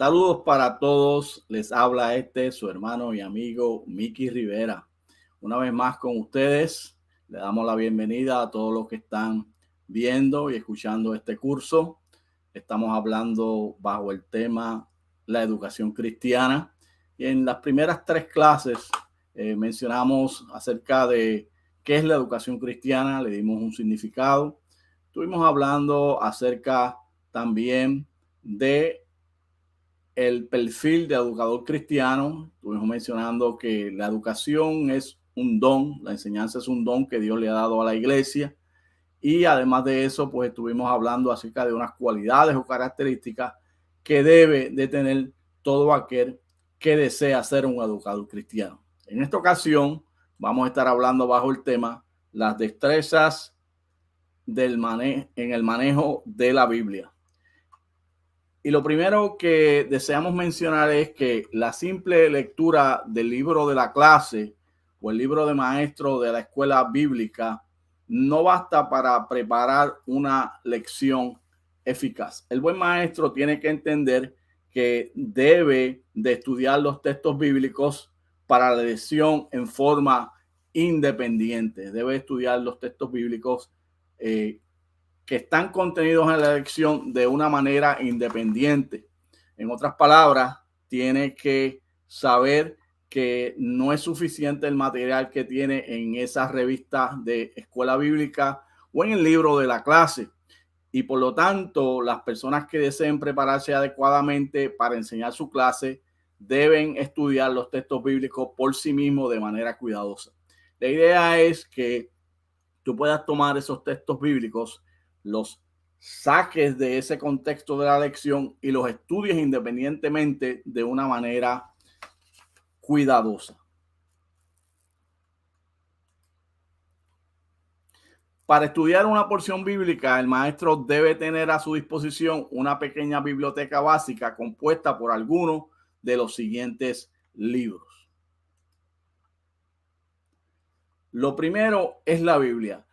Saludos para todos, les habla su hermano y amigo Mickey Rivera. Una vez más con ustedes, le damos la bienvenida a todos los que están viendo y escuchando este curso. Estamos hablando bajo el tema la educación cristiana. Y en las primeras 3 clases mencionamos acerca de qué es la educación cristiana, le dimos un significado. Estuvimos hablando acerca también de el perfil de educador cristiano. Estuvimos mencionando que la educación es un don, la enseñanza es un don que Dios le ha dado a la iglesia. Y además de eso, pues estuvimos hablando acerca de unas cualidades o características que debe de tener todo aquel que desea ser un educador cristiano. En esta ocasión vamos a estar hablando bajo el tema las destrezas en el manejo de la Biblia. Y lo primero que deseamos mencionar es que la simple lectura del libro de la clase o el libro de maestro de la escuela bíblica no basta para preparar una lección eficaz. El buen maestro tiene que entender que debe de estudiar los textos bíblicos para la lección en forma independiente. Debe estudiar los textos bíblicos que están contenidos en la lección de una manera independiente. En otras palabras, tiene que saber que no es suficiente el material que tiene en esas revistas de escuela bíblica o en el libro de la clase. Y por lo tanto, las personas que deseen prepararse adecuadamente para enseñar su clase deben estudiar los textos bíblicos por sí mismos de manera cuidadosa. La idea es que tú puedas tomar esos textos bíblicos, los saques de ese contexto de la lección y los estudies independientemente de una manera cuidadosa. Para estudiar una porción bíblica, el maestro debe tener a su disposición una pequeña biblioteca básica compuesta por algunos de los siguientes libros. Lo primero es la Biblia.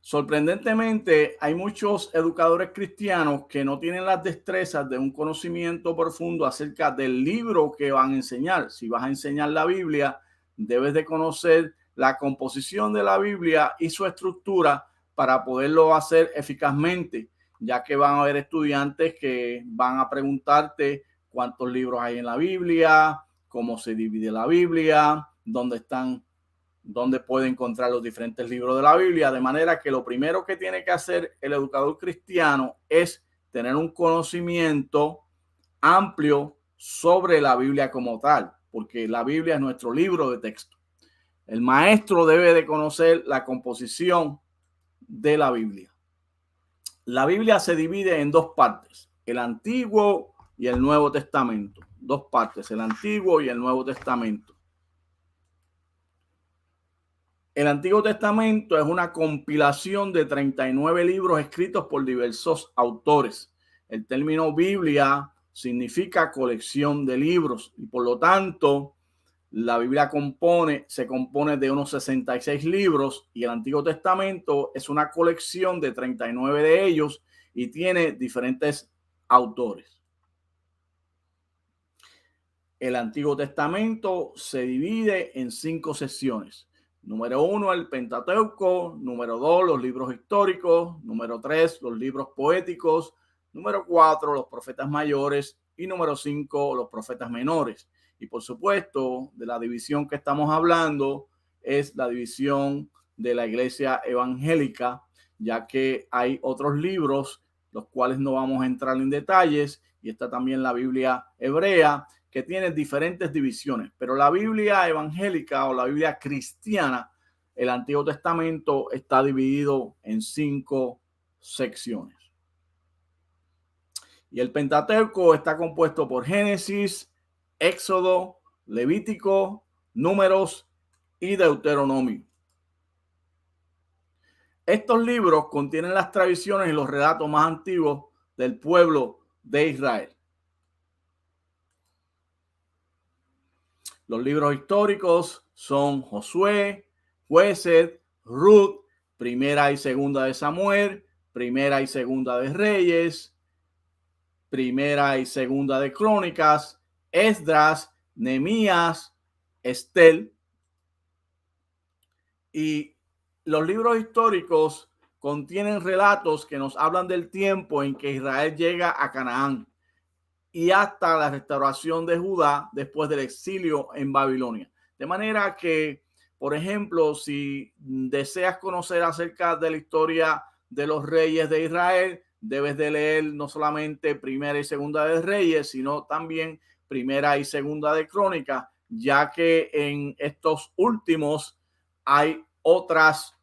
Sorprendentemente, hay muchos educadores cristianos que no tienen las destrezas de un conocimiento profundo acerca del libro que van a enseñar. Si vas a enseñar la Biblia, debes de conocer la composición de la Biblia y su estructura para poderlo hacer eficazmente, ya que van a haber estudiantes que van a preguntarte cuántos libros hay en la Biblia, cómo se divide la Biblia, dónde puede encontrar los diferentes libros de la Biblia, de manera que lo primero que tiene que hacer el educador cristiano es tener un conocimiento amplio sobre la Biblia como tal, porque la Biblia es nuestro libro de texto. El maestro debe de conocer la composición de la Biblia. La Biblia se divide en 2 partes, el Antiguo y el Nuevo Testamento. 2 partes, el Antiguo y el Nuevo Testamento. El Antiguo Testamento es una compilación de 39 libros escritos por diversos autores. El término Biblia significa colección de libros y por lo tanto la Biblia se compone de unos 66 libros y el Antiguo Testamento es una colección de 39 de ellos y tiene diferentes autores. El Antiguo Testamento se divide en 5 secciones. Número 1, el Pentateuco. Número 2, los libros históricos. Número 3, los libros poéticos. Número 4, los profetas mayores. Y número 5, los profetas menores. Y por supuesto, de la división que estamos hablando es la división de la iglesia evangélica, ya que hay otros libros, los cuales no vamos a entrar en detalles, y está también la Biblia hebrea, que tiene diferentes divisiones, pero la Biblia evangélica o la Biblia cristiana, el Antiguo Testamento está dividido en 5 secciones. Y el Pentateuco está compuesto por Génesis, Éxodo, Levítico, Números y Deuteronomio. Estos libros contienen las tradiciones y los relatos más antiguos del pueblo de Israel. Los libros históricos son Josué, Jueces, Ruth, Primera y Segunda de Samuel, Primera y Segunda de Reyes, Primera y Segunda de Crónicas, Esdras, Nehemías, Estel. Y los libros históricos contienen relatos que nos hablan del tiempo en que Israel llega a Canaán y hasta la restauración de Judá después del exilio en Babilonia. De manera que, por ejemplo, si deseas conocer acerca de la historia de los reyes de Israel, debes de leer no solamente Primera y Segunda de Reyes, sino también Primera y Segunda de Crónicas, ya que en estos últimos hay otras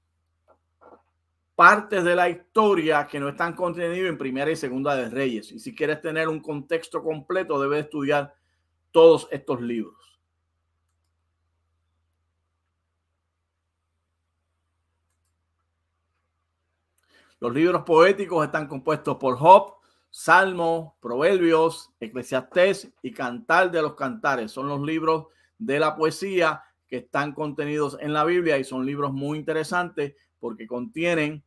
partes de la historia que no están contenidas en Primera y Segunda de Reyes. Y si quieres tener un contexto completo, debes estudiar todos estos libros. Los libros poéticos están compuestos por Job, Salmos, Proverbios, Eclesiastés y Cantar de los Cantares. Son los libros de la poesía que están contenidos en la Biblia y son libros muy interesantes porque contienen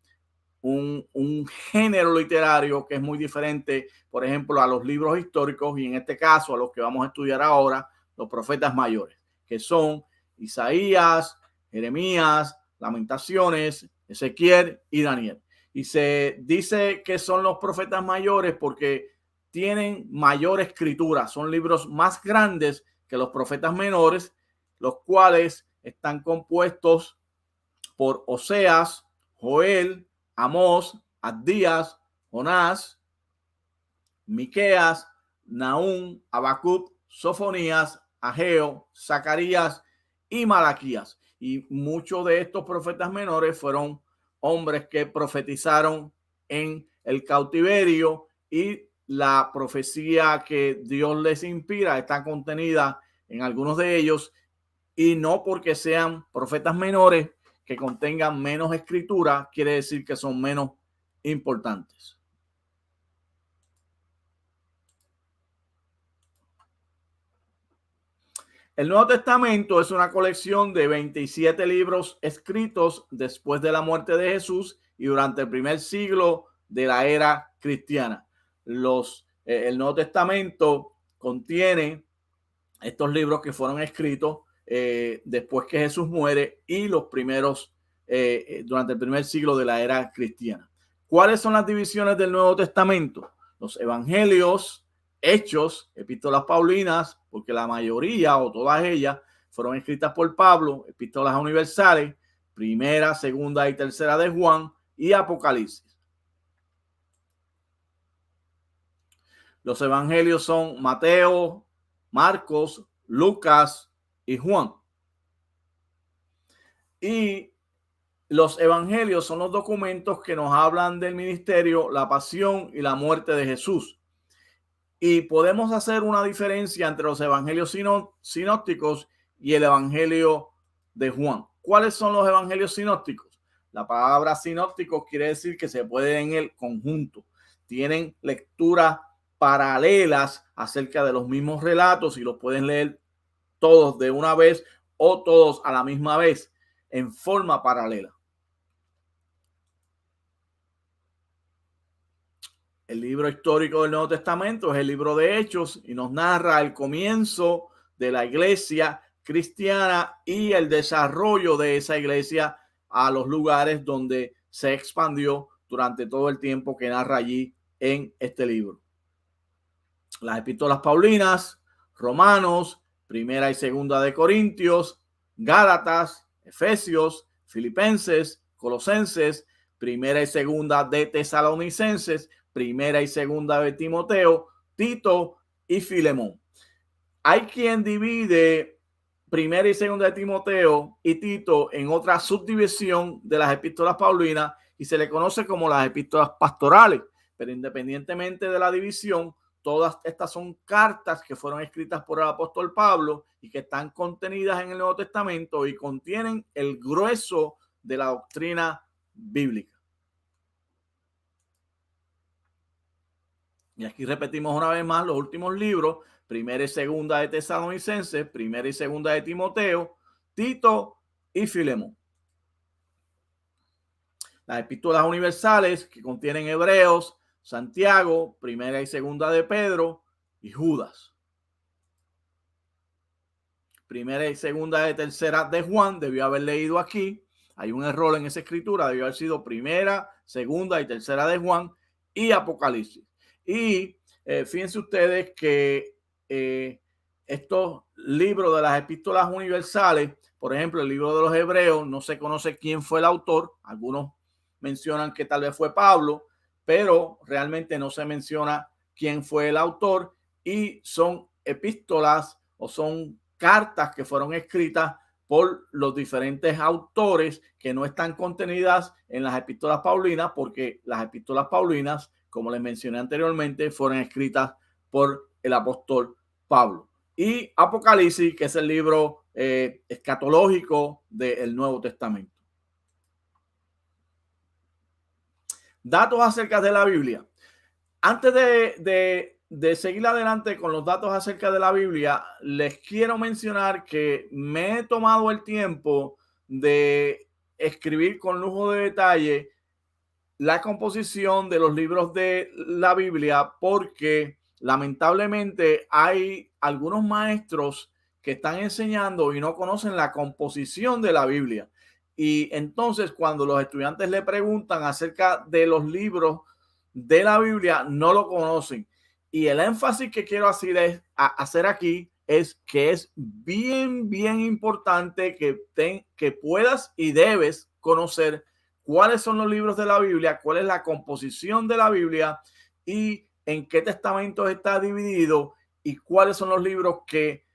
un género literario que es muy diferente, por ejemplo, a los libros históricos y en este caso a los que vamos a estudiar ahora, los profetas mayores, que son Isaías, Jeremías, Lamentaciones, Ezequiel y Daniel. Y se dice que son los profetas mayores porque tienen mayor escritura, son libros más grandes que los profetas menores, los cuales están compuestos por Oseas, Joel, Amós, Abdías, Jonás, Miqueas, Nahum, Habacuc, Sofonías, Ageo, Zacarías y Malaquías. Y muchos de estos profetas menores fueron hombres que profetizaron en el cautiverio y la profecía que Dios les inspira está contenida en algunos de ellos y no porque sean profetas menores que contengan menos escritura, quiere decir que son menos importantes. El Nuevo Testamento es una colección de 27 libros escritos después de la muerte de Jesús y durante el primer siglo de la era cristiana. El Nuevo Testamento contiene estos libros que fueron escritos después que Jesús muere y los primeros durante el primer siglo de la era cristiana. ¿Cuáles son las divisiones del Nuevo Testamento? Los evangelios, hechos, epístolas paulinas, porque la mayoría o todas ellas fueron escritas por Pablo, epístolas universales, primera, segunda y tercera de Juan y Apocalipsis. Los evangelios son Mateo, Marcos, Lucas y Juan. Y los evangelios son los documentos que nos hablan del ministerio, la pasión y la muerte de Jesús. Y podemos hacer una diferencia entre los evangelios sinópticos y el evangelio de Juan. ¿Cuáles son los evangelios sinópticos? La palabra sinóptico quiere decir que se puede en el conjunto. Tienen lecturas paralelas acerca de los mismos relatos y los pueden leer todos de una vez o todos a la misma vez en forma paralela. El libro histórico del Nuevo Testamento es el libro de Hechos y nos narra el comienzo de la iglesia cristiana y el desarrollo de esa iglesia a los lugares donde se expandió durante todo el tiempo que narra allí en este libro. Las epístolas paulinas, Romanos, Primera y Segunda de Corintios, Gálatas, Efesios, Filipenses, Colosenses, Primera y Segunda de Tesalonicenses, Primera y Segunda de Timoteo, Tito y Filemón. Hay quien divide Primera y Segunda de Timoteo y Tito en otra subdivisión de las epístolas paulinas y se le conoce como las epístolas pastorales, pero independientemente de la división, todas estas son cartas que fueron escritas por el apóstol Pablo y que están contenidas en el Nuevo Testamento y contienen el grueso de la doctrina bíblica. Y aquí repetimos una vez más los últimos libros, Primera y Segunda de Tesalonicenses, Primera y Segunda de Timoteo, Tito y Filemón. Las epístolas universales que contienen Hebreos, Santiago, Primera y Segunda de Pedro y Judas. Primera y Segunda y Tercera de Juan debió haber leído aquí. Hay un error en esa escritura, debió haber sido Primera, Segunda y Tercera de Juan y Apocalipsis. Y fíjense ustedes que estos libros de las epístolas universales, por ejemplo, el libro de los Hebreos, no se conoce quién fue el autor. Algunos mencionan que tal vez fue Pablo, pero realmente no se menciona quién fue el autor, y son epístolas o son cartas que fueron escritas por los diferentes autores que no están contenidas en las epístolas paulinas, porque las epístolas paulinas, como les mencioné anteriormente, fueron escritas por el apóstol Pablo. Y Apocalipsis, que es el libro escatológico del Nuevo Testamento. Datos acerca de la Biblia. Antes de seguir adelante con los datos acerca de la Biblia, les quiero mencionar que me he tomado el tiempo de escribir con lujo de detalle la composición de los libros de la Biblia, porque lamentablemente hay algunos maestros que están enseñando y no conocen la composición de la Biblia. Y entonces cuando los estudiantes le preguntan acerca de los libros de la Biblia, no lo conocen. Y el énfasis que quiero hacer aquí es que es bien importante que puedas y debes conocer cuáles son los libros de la Biblia, cuál es la composición de la Biblia y en qué testamentos está dividido y cuáles son los libros que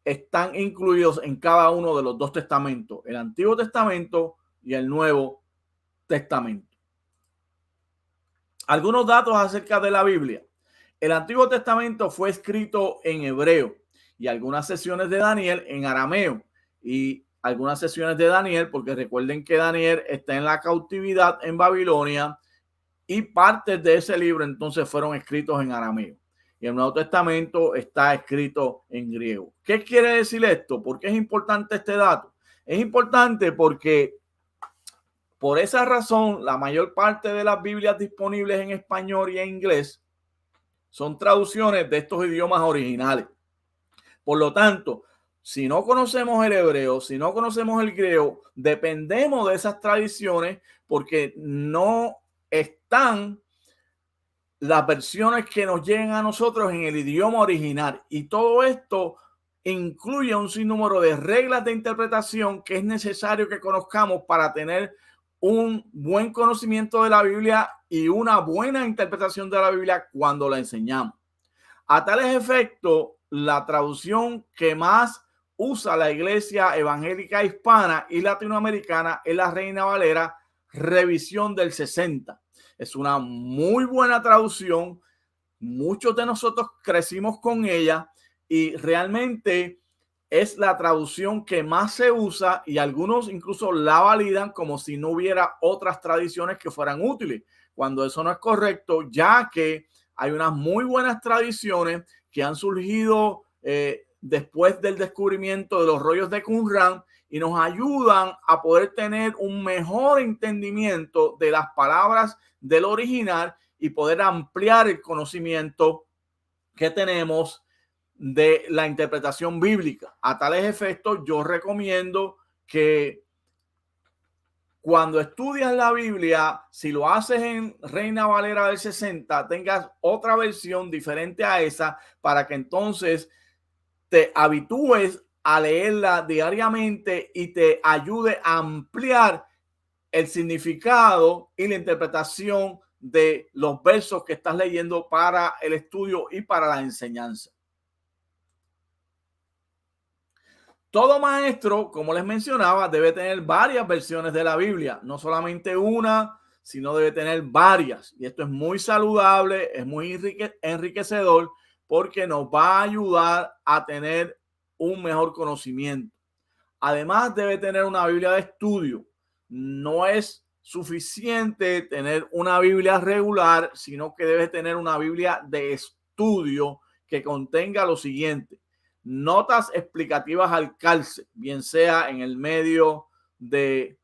están incluidos en cada uno de los dos testamentos, el Antiguo Testamento y el Nuevo Testamento. Algunos datos acerca de la Biblia. El Antiguo Testamento fue escrito en hebreo y algunas sesiones de Daniel en arameo, y algunas sesiones de Daniel, porque recuerden que Daniel está en la cautividad en Babilonia, y partes de ese libro entonces fueron escritos en arameo. Y el Nuevo Testamento está escrito en griego. ¿Qué quiere decir esto? ¿Por qué es importante este dato? Es importante porque por esa razón la mayor parte de las Biblias disponibles en español y en inglés son traducciones de estos idiomas originales. Por lo tanto, si no conocemos el hebreo, si no conocemos el griego, dependemos de esas tradiciones porque no están las versiones que nos llegan a nosotros en el idioma original. Y todo esto incluye un sinnúmero de reglas de interpretación que es necesario que conozcamos para tener un buen conocimiento de la Biblia y una buena interpretación de la Biblia cuando la enseñamos. A tales efectos, la traducción que más usa la Iglesia Evangélica Hispana y Latinoamericana es la Reina Valera Revisión del 60. Es una muy buena traducción. Muchos de nosotros crecimos con ella y realmente es la traducción que más se usa, y algunos incluso la validan como si no hubiera otras tradiciones que fueran útiles, cuando eso no es correcto, ya que hay unas muy buenas tradiciones que han surgido después del descubrimiento de los rollos de Qumran y nos ayudan a poder tener un mejor entendimiento de las palabras del original y poder ampliar el conocimiento que tenemos de la interpretación bíblica. A tales efectos, yo recomiendo que cuando estudias la Biblia, si lo haces en Reina Valera del 60, tengas otra versión diferente a esa para que entonces te habitúes a leerla diariamente y te ayude a ampliar el significado y la interpretación de los versos que estás leyendo para el estudio y para la enseñanza. Todo maestro, como les mencionaba, debe tener varias versiones de la Biblia, no solamente una, sino debe tener varias. Y esto es muy saludable, es muy enriquecedor, porque nos va a ayudar a tener un mejor conocimiento. Además, debe tener una Biblia de estudio. No es suficiente tener una Biblia regular, sino que debe tener una Biblia de estudio que contenga lo siguiente: notas explicativas al calce, bien sea en el medio de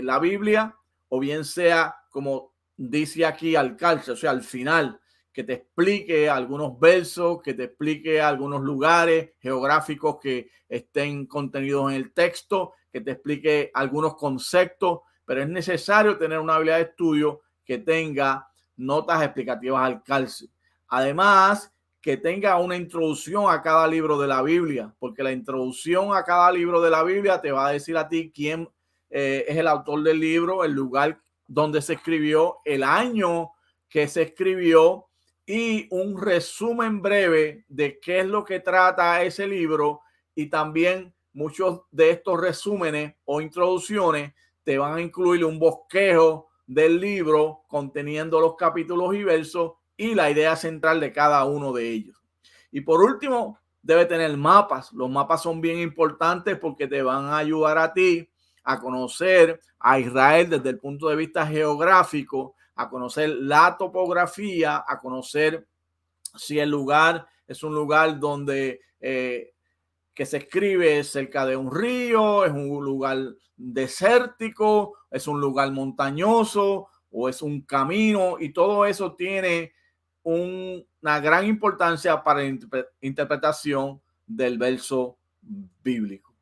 la Biblia o bien sea como dice aquí al calce, o sea, al final, que te explique algunos versos, que te explique algunos lugares geográficos que estén contenidos en el texto, que te explique algunos conceptos, pero es necesario tener una habilidad de estudio que tenga notas explicativas al calce. Además, que tenga una introducción a cada libro de la Biblia, porque la introducción a cada libro de la Biblia te va a decir a ti quién es el autor del libro, el lugar donde se escribió, el año que se escribió y un resumen breve de qué es lo que trata ese libro. Y también muchos de estos resúmenes o introducciones te van a incluir un bosquejo del libro conteniendo los capítulos y versos y la idea central de cada uno de ellos. Y por último, debe tener mapas. Los mapas son bien importantes porque te van a ayudar a ti a conocer a Israel desde el punto de vista geográfico, a conocer la topografía, a conocer si el lugar es un lugar donde que se escribe cerca de un río, es un lugar desértico, es un lugar montañoso o es un camino, y todo eso tiene una gran importancia para la interpretación del verso bíblico.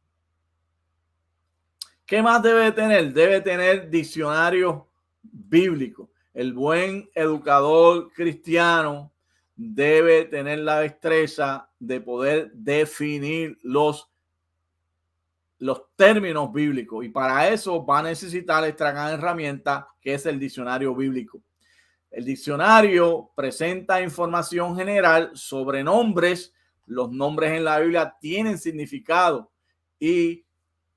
¿Qué más debe tener? Debe tener diccionario bíblico. El buen educador cristiano debe tener la destreza de poder definir los términos bíblicos, y para eso va a necesitar esta gran herramienta que es el diccionario bíblico. El diccionario presenta información general sobre nombres. Los nombres en la Biblia tienen significado y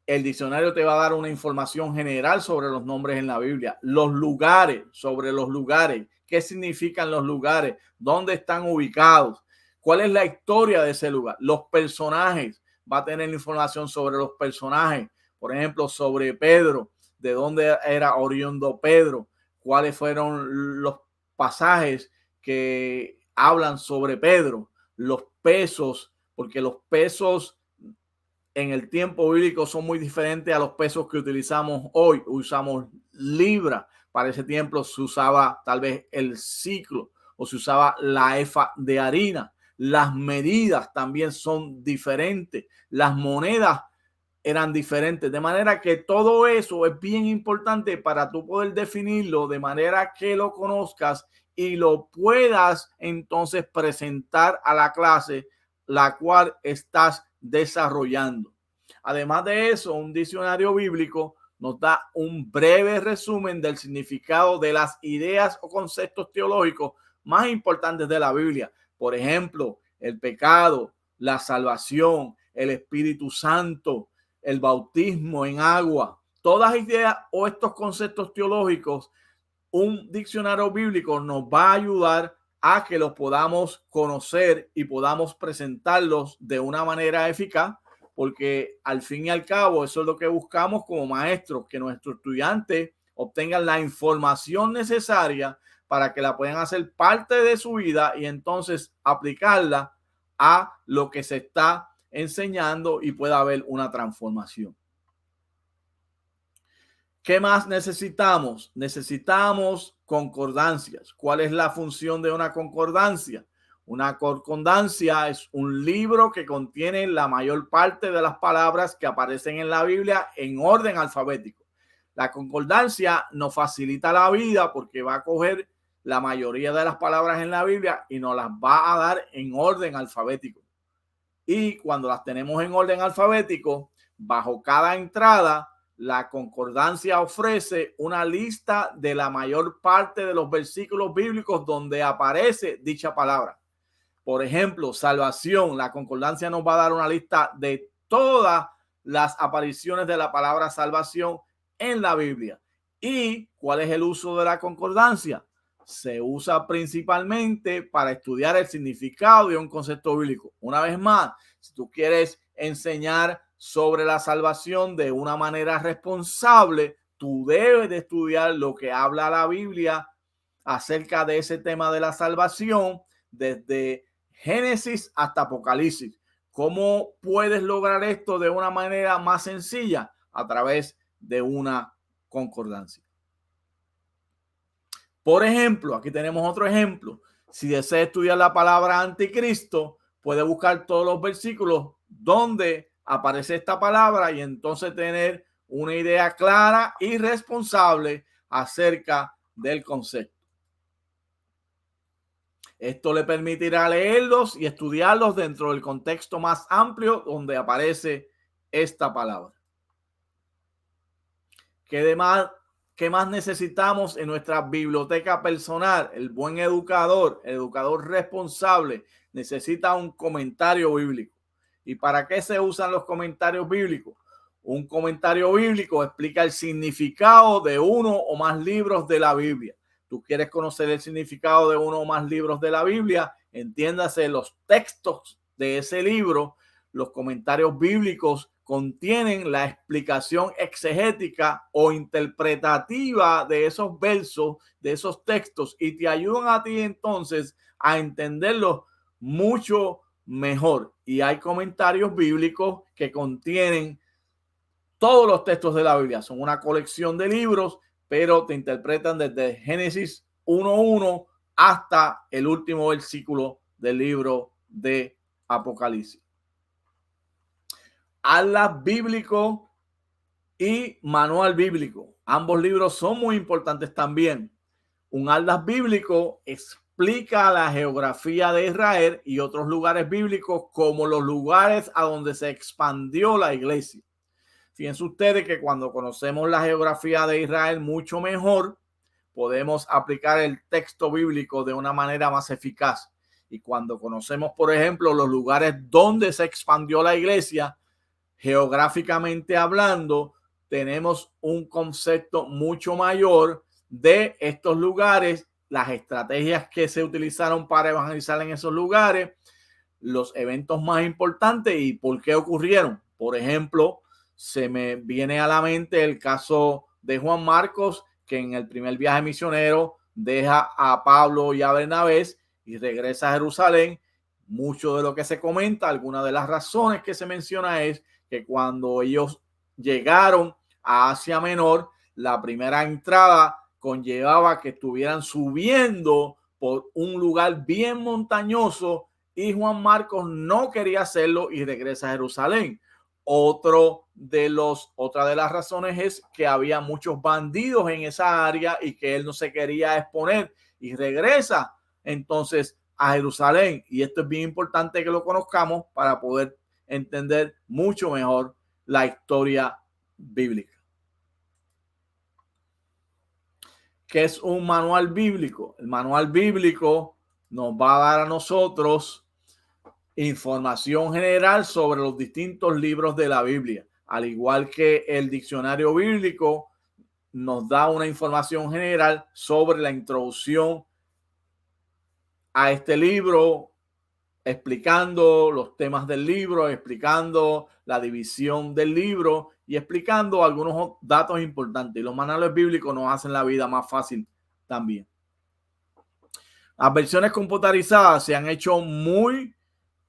el diccionario te va a dar una información general sobre los nombres en la Biblia. Los lugares, sobre los lugares, qué significan los lugares, dónde están ubicados, cuál es la historia de ese lugar. Los personajes, va a tener información sobre los personajes, por ejemplo, sobre Pedro, de dónde era oriundo Pedro, cuáles fueron los pasajes que hablan sobre Pedro, los pesos, porque los pesos en el tiempo bíblico son muy diferentes a los pesos que utilizamos hoy. Usamos libra. Para ese tiempo se usaba tal vez el ciclo o se usaba la efa de harina. Las medidas también son diferentes. Las monedas eran diferentes. De manera que todo eso es bien importante para tú poder definirlo de manera que lo conozcas y lo puedas entonces presentar a la clase la cual estás desarrollando. Además de eso, un diccionario bíblico nos da un breve resumen del significado de las ideas o conceptos teológicos más importantes de la Biblia. Por ejemplo, el pecado, la salvación, el Espíritu Santo, el bautismo en agua. Todas ideas o estos conceptos teológicos, un diccionario bíblico nos va a ayudar a que los podamos conocer y podamos presentarlos de una manera eficaz, porque al fin y al cabo eso es lo que buscamos como maestros, que nuestros estudiantes obtengan la información necesaria para que la puedan hacer parte de su vida y entonces aplicarla a lo que se está enseñando y pueda haber una transformación. ¿Qué más necesitamos? Necesitamos concordancias. ¿Cuál es la función de una concordancia? Una concordancia es un libro que contiene la mayor parte de las palabras que aparecen en la Biblia en orden alfabético. La concordancia nos facilita la vida porque va a coger la mayoría de las palabras en la Biblia y nos las va a dar en orden alfabético. Y cuando las tenemos en orden alfabético, bajo cada entrada, la concordancia ofrece una lista de la mayor parte de los versículos bíblicos donde aparece dicha palabra. Por ejemplo, salvación. La concordancia nos va a dar una lista de todas las apariciones de la palabra salvación en la Biblia. ¿Y cuál es el uso de la concordancia? Se usa principalmente para estudiar el significado de un concepto bíblico. Una vez más, si tú quieres enseñar sobre la salvación de una manera responsable, tú debes de estudiar lo que habla la Biblia acerca de ese tema de la salvación desde Génesis hasta Apocalipsis. ¿Cómo puedes lograr esto de una manera más sencilla? A través de una concordancia. Por ejemplo, aquí tenemos otro ejemplo. Si desea estudiar la palabra anticristo, puede buscar todos los versículos donde aparece esta palabra y entonces tener una idea clara y responsable acerca del concepto. Esto le permitirá leerlos y estudiarlos dentro del contexto más amplio donde aparece esta palabra. ¿Qué más necesitamos en nuestra biblioteca personal? El buen educador, el educador responsable, necesita un comentario bíblico. ¿Y para qué se usan los comentarios bíblicos? Un comentario bíblico explica el significado de uno o más libros de la Biblia. Tú quieres conocer el significado de uno o más libros de la Biblia, entiéndase los textos de ese libro. Los comentarios bíblicos contienen la explicación exegética o interpretativa de esos versos, de esos textos, y te ayudan a ti entonces a entenderlos mucho mejor. Y hay comentarios bíblicos que contienen todos los textos de la Biblia. Son una colección de libros, pero te interpretan desde Génesis 1:1 hasta el último versículo del libro de Apocalipsis. Atlas bíblico y manual bíblico. Ambos libros son muy importantes también. Un atlas bíblico explica la geografía de Israel y otros lugares bíblicos como los lugares a donde se expandió la iglesia. Fíjense ustedes que cuando conocemos la geografía de Israel mucho mejor, podemos aplicar el texto bíblico de una manera más eficaz. Y cuando conocemos, por ejemplo, los lugares donde se expandió la iglesia, geográficamente hablando, tenemos un concepto mucho mayor de estos lugares, las estrategias que se utilizaron para evangelizar en esos lugares, los eventos más importantes y por qué ocurrieron. Por ejemplo, se me viene a la mente el caso de Juan Marcos, que en el primer viaje misionero deja a Pablo y a Bernabé y regresa a Jerusalén. Mucho de lo que se comenta, algunas de las razones que se menciona es que cuando ellos llegaron a Asia Menor, la primera entrada conllevaba que estuvieran subiendo por un lugar bien montañoso y Juan Marcos no quería hacerlo y regresa a Jerusalén. Otra de las razones es que había muchos bandidos en esa área y que él no se quería exponer y regresa entonces a Jerusalén. Y esto es bien importante que lo conozcamos para poder entender mucho mejor la historia bíblica. ¿Qué es un manual bíblico? El manual bíblico nos va a dar a nosotros información general sobre los distintos libros de la Biblia, al igual que el diccionario bíblico nos da una información general sobre la introducción a este libro, explicando los temas del libro, explicando la división del libro y explicando algunos datos importantes. Y los manuales bíblicos nos hacen la vida más fácil también. Las versiones computarizadas se han hecho muy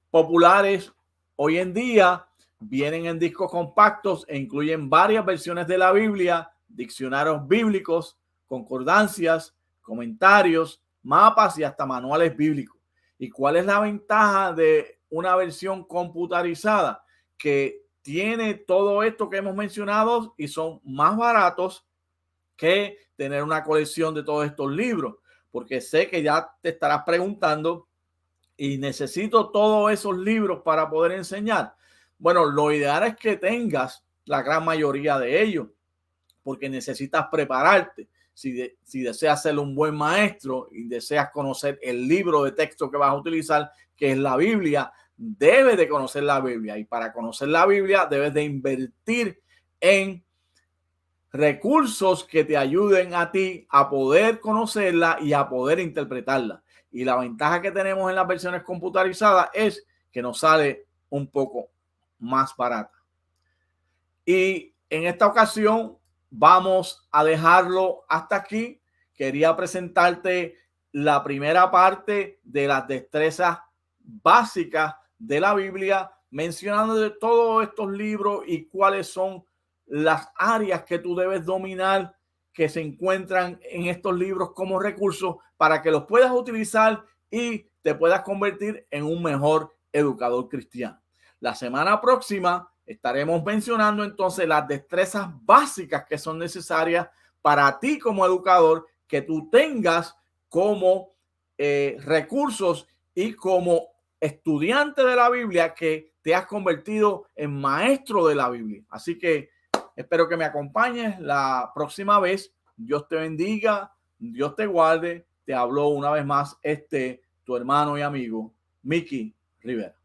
populares hoy en día, vienen en discos compactos e incluyen varias versiones de la Biblia, diccionarios bíblicos, concordancias, comentarios, mapas y hasta manuales bíblicos. ¿Y cuál es la ventaja de una versión computarizada? Que tiene todo esto que hemos mencionado y son más baratos que tener una colección de todos estos libros, porque sé que ya te estarás preguntando, y necesito todos esos libros para poder enseñar. Bueno, lo ideal es que tengas la gran mayoría de ellos, porque necesitas prepararte. Si deseas ser un buen maestro y deseas conocer el libro de texto que vas a utilizar, que es la Biblia, debes de conocer la Biblia. Y para conocer la Biblia debes de invertir en recursos que te ayuden a ti a poder conocerla y a poder interpretarla. Y la ventaja que tenemos en las versiones computarizadas es que nos sale un poco más barata. Y en esta ocasión vamos a dejarlo hasta aquí. Quería presentarte la primera parte de las destrezas básicas de la Biblia, mencionando de todos estos libros y cuáles son las áreas que tú debes dominar, que se encuentran en estos libros como recursos para que los puedas utilizar y te puedas convertir en un mejor educador cristiano. La semana próxima estaremos mencionando entonces las destrezas básicas que son necesarias para ti como educador, que tú tengas como recursos y como estudiante de la Biblia, que te has convertido en maestro de la Biblia. Así que espero que me acompañes la próxima vez. Dios te bendiga, Dios te guarde. Te habló una vez más tu hermano y amigo, Mickey Rivera.